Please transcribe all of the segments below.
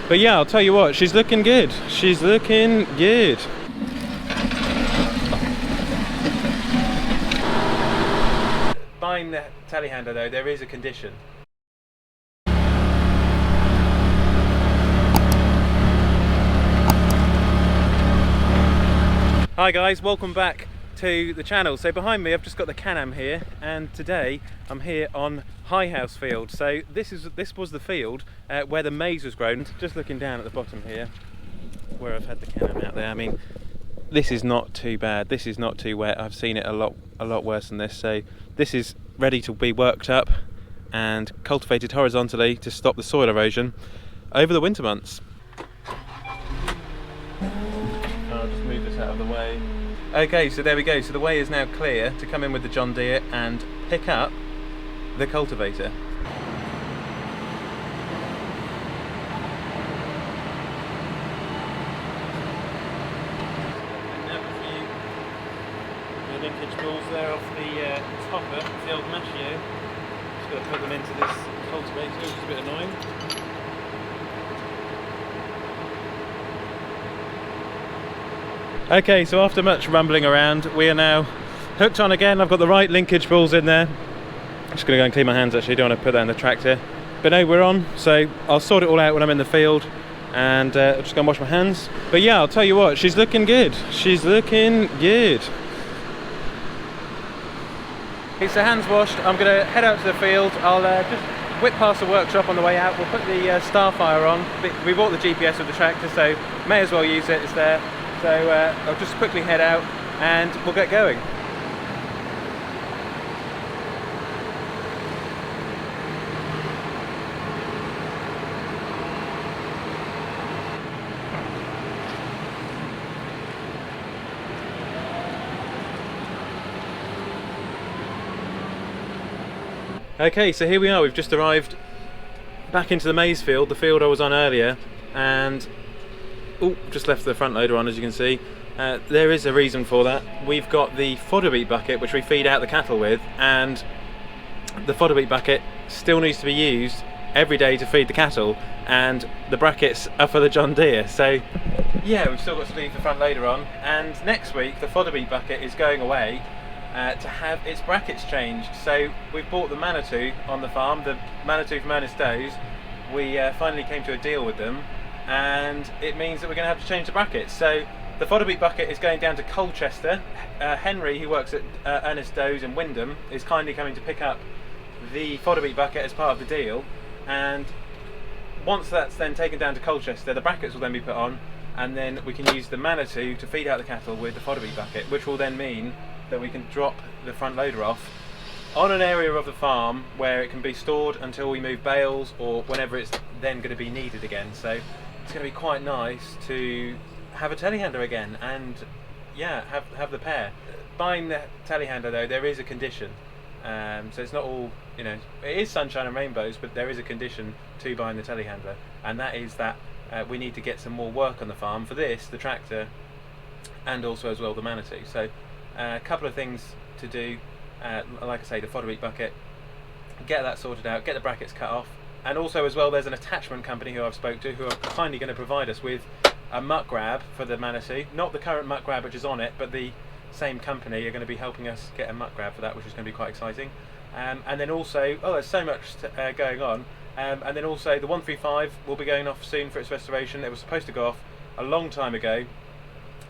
But yeah, I'll tell you what, she's looking good. She's looking good. Buying the telehandler though, there is a condition. Hi guys, welcome back to the channel. So behind me I've just got the Can-Am here, and today I'm here on High House Field. So this was the field where the maize was grown. Just looking down at the bottom here where I've had the Can-Am out there. I mean, this is not too bad, this is not too wet. I've seen it a lot worse than this. So this is ready to be worked up and cultivated horizontally to stop the soil erosion over the winter months. I'll just move this out of the way. Okay, so there we go. So the way is now clear to come in with the John Deere and pick up the cultivator. Now a few linkage balls there off the topper, the old machio. Just got to put them into this cultivator, which is a bit annoying. Okay, so after much rumbling around, we are now hooked on again. I've got the right linkage balls in there. I'm just going to go and clean my hands actually, don't want to put that in the tractor. But no, we're on, so I'll sort it all out when I'm in the field, and I'll just go and wash my hands. But yeah, I'll tell you what, she's looking good. She's looking good. Okay, so hands washed, I'm going to head out to the field. I'll just whip past the workshop on the way out. We'll put the Starfire on. We bought the GPS of the tractor, so may as well use it, it's there. So I'll just quickly head out and we'll get going. Okay, so here we are, we've just arrived back into the maize field, the field I was on earlier, and just left the front loader on, as you can see. There is a reason for that. We've got the fodder beet bucket which we feed out the cattle with, and the fodder beet bucket still needs to be used every day to feed the cattle, and the brackets are for the John Deere. So yeah, we've still got to leave the front loader on, and next week the fodder beet bucket is going away to have its brackets changed. So we've bought the Manitou on the farm, the Manitou from Ernest Doe's. We finally came to a deal with them, and it means that we're going to have to change the brackets. So the fodder beet bucket is going down to Colchester. Henry, who works at Ernest Doe's in Wyndham, is kindly coming to pick up the fodder beet bucket as part of the deal, and once that's then taken down to Colchester, the brackets will then be put on, and then we can use the Manitou to feed out the cattle with the fodder beet bucket, which will then mean that we can drop the front loader off on an area of the farm where it can be stored until we move bales or whenever it's then going to be needed again. So it's going to be quite nice to have a telehandler again, and yeah, have the pair. Buying the telehandler though, there is a condition. So it's not all, you know, it is sunshine and rainbows, but there is a condition to buying the telehandler, and that is that we need to get some more work on the farm for this, the tractor, and also as well the Manitou. So a couple of things to do, like I say, the fodder beet bucket, get that sorted out, get the brackets cut off, and also as well there's an attachment company who I've spoke to who are kindly going to provide us with a muck grab for the Manitou. Not the current muck grab which is on it, but the same company are going to be helping us get a muck grab for that, which is going to be quite exciting. And then also, there's so much going on, and then also the 135 will be going off soon for its restoration. It was supposed to go off a long time ago,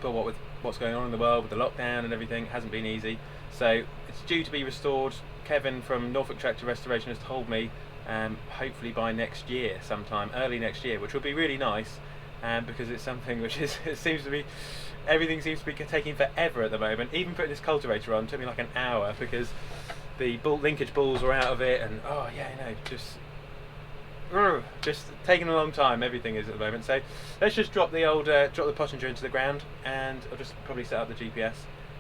but what with what's going on in the world with the lockdown and everything, it hasn't been easy. So it's due to be restored. Kevin from Norfolk Tractor Restoration has told me hopefully by next year, sometime early next year, which will be really nice, because it's something which is, it seems to be, everything seems to be taking forever at the moment. Even putting this cultivator on took me like an hour because the linkage balls were out of it, and just taking a long time. Everything is at the moment. So let's just drop the old drop the Pottinger into the ground, and I'll just probably set up the GPS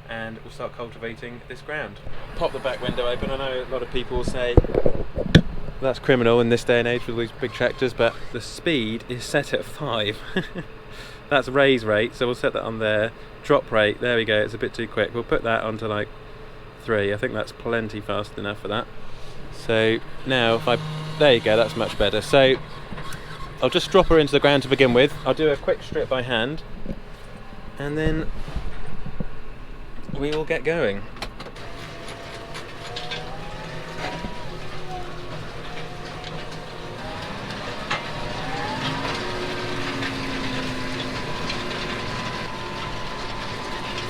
and we'll start cultivating this ground. Pop the back window open. I know a lot of people will say that's criminal in this day and age with these big tractors, but the speed is set at 5. That's raise rate, so we'll set that on there. Drop rate, there we go, it's a bit too quick. We'll put that onto like 3. I think that's plenty fast enough for that. So now if I, there you go, that's much better. So I'll just drop her into the ground to begin with. I'll do a quick strip by hand, and then we will get going.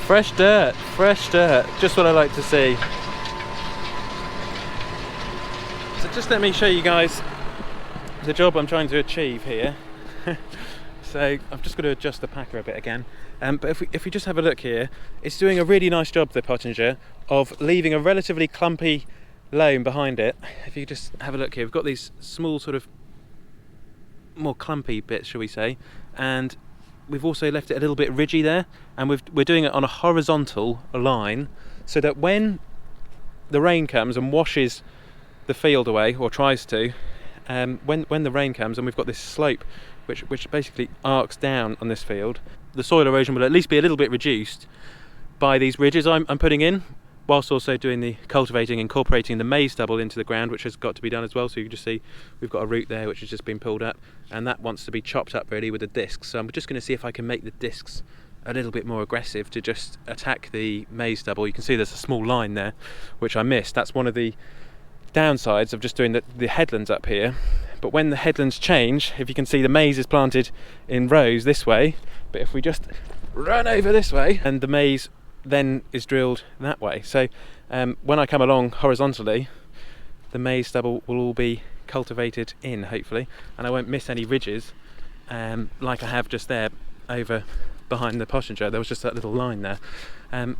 Fresh dirt, just what I like to see. So just let me show you guys the job I'm trying to achieve here. So I've just got to adjust the packer a bit again. But if we just have a look here, it's doing a really nice job, the Pottinger, of leaving a relatively clumpy loam behind it. If you just have a look here, we've got these small sort of more clumpy bits, shall we say, and we've also left it a little bit ridgy there, and we're doing it on a horizontal line so that when the rain comes and washes the field away, or tries to, when the rain comes and we've got this slope which basically arcs down on this field, the soil erosion will at least be a little bit reduced by these ridges I'm putting in, whilst also doing the cultivating, incorporating the maize stubble into the ground, which has got to be done as well. So you can just see we've got a root there which has just been pulled up, and that wants to be chopped up really with the discs. So I'm just going to see if I can make the discs a little bit more aggressive to just attack the maize stubble. You can see there's a small line there which I missed. That's one of the downsides of just doing the headlands up here. But when the headlands change, if you can see, the maize is planted in rows this way, but if we just run over this way, and the maize then is drilled that way. So when I come along horizontally, the maize stubble will all be cultivated in, hopefully, and I won't miss any ridges like I have just there over behind the Pottinger. There was just that little line there.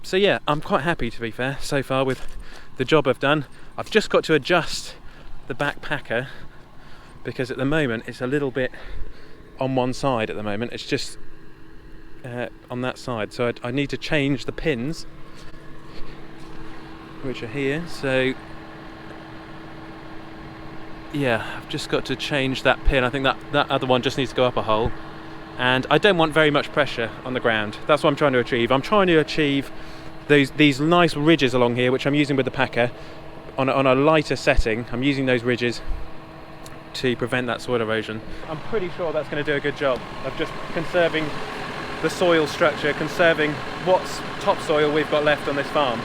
So yeah, I'm quite happy, to be fair, so far with the job I've done. I've just got to adjust the back packer because at the moment it's a little bit on one side at the moment. It's just on that side, so I need to change the pins which are here. So yeah, I've just got to change that pin. I think that other one just needs to go up a hole, and I don't want very much pressure on the ground. That's what I'm trying to achieve. I'm trying to achieve these nice ridges along here, which I'm using with the packer on a lighter setting. I'm using those ridges to prevent that soil erosion. I'm pretty sure that's going to do a good job of just conserving the soil structure, conserving what's topsoil we've got left on this farm.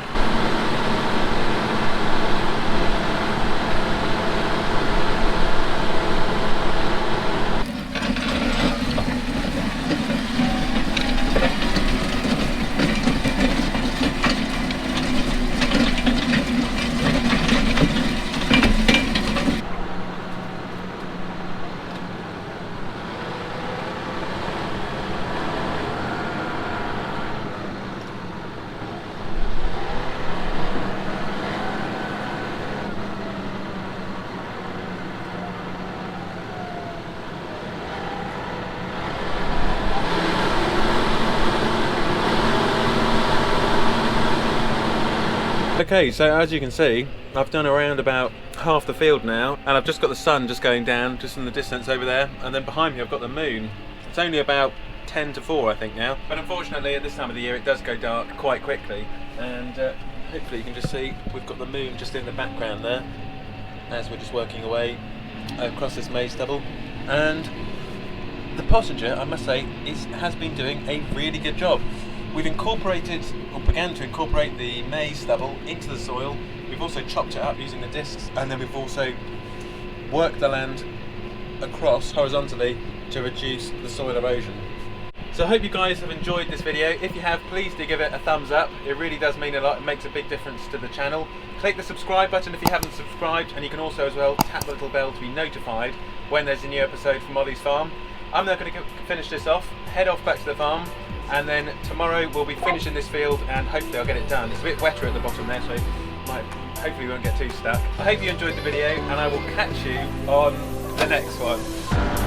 Okay, so as you can see, I've done around about half the field now, and I've just got the sun just going down just in the distance over there, and then behind me I've got the moon. It's only about 10 to 4 I think now, but unfortunately at this time of the year it does go dark quite quickly, and hopefully you can just see we've got the moon just in the background there as we're just working away across this maize stubble. And the Pottinger, I must say, has been doing a really good job. We've incorporated, or began to incorporate, the maize stubble into the soil. We've also chopped it up using the discs, and then we've also worked the land across horizontally to reduce the soil erosion. So I hope you guys have enjoyed this video. If you have, please do give it a thumbs up. It really does mean a lot. It makes a big difference to the channel. Click the subscribe button if you haven't subscribed, and you can also as well tap the little bell to be notified when there's a new episode from Olly's farm. I'm now going to finish this off, head off back to the farm, and then tomorrow we'll be finishing this field and hopefully I'll get it done. It's a bit wetter at the bottom there, so hopefully we won't get too stuck. I hope you enjoyed the video, and I will catch you on the next one.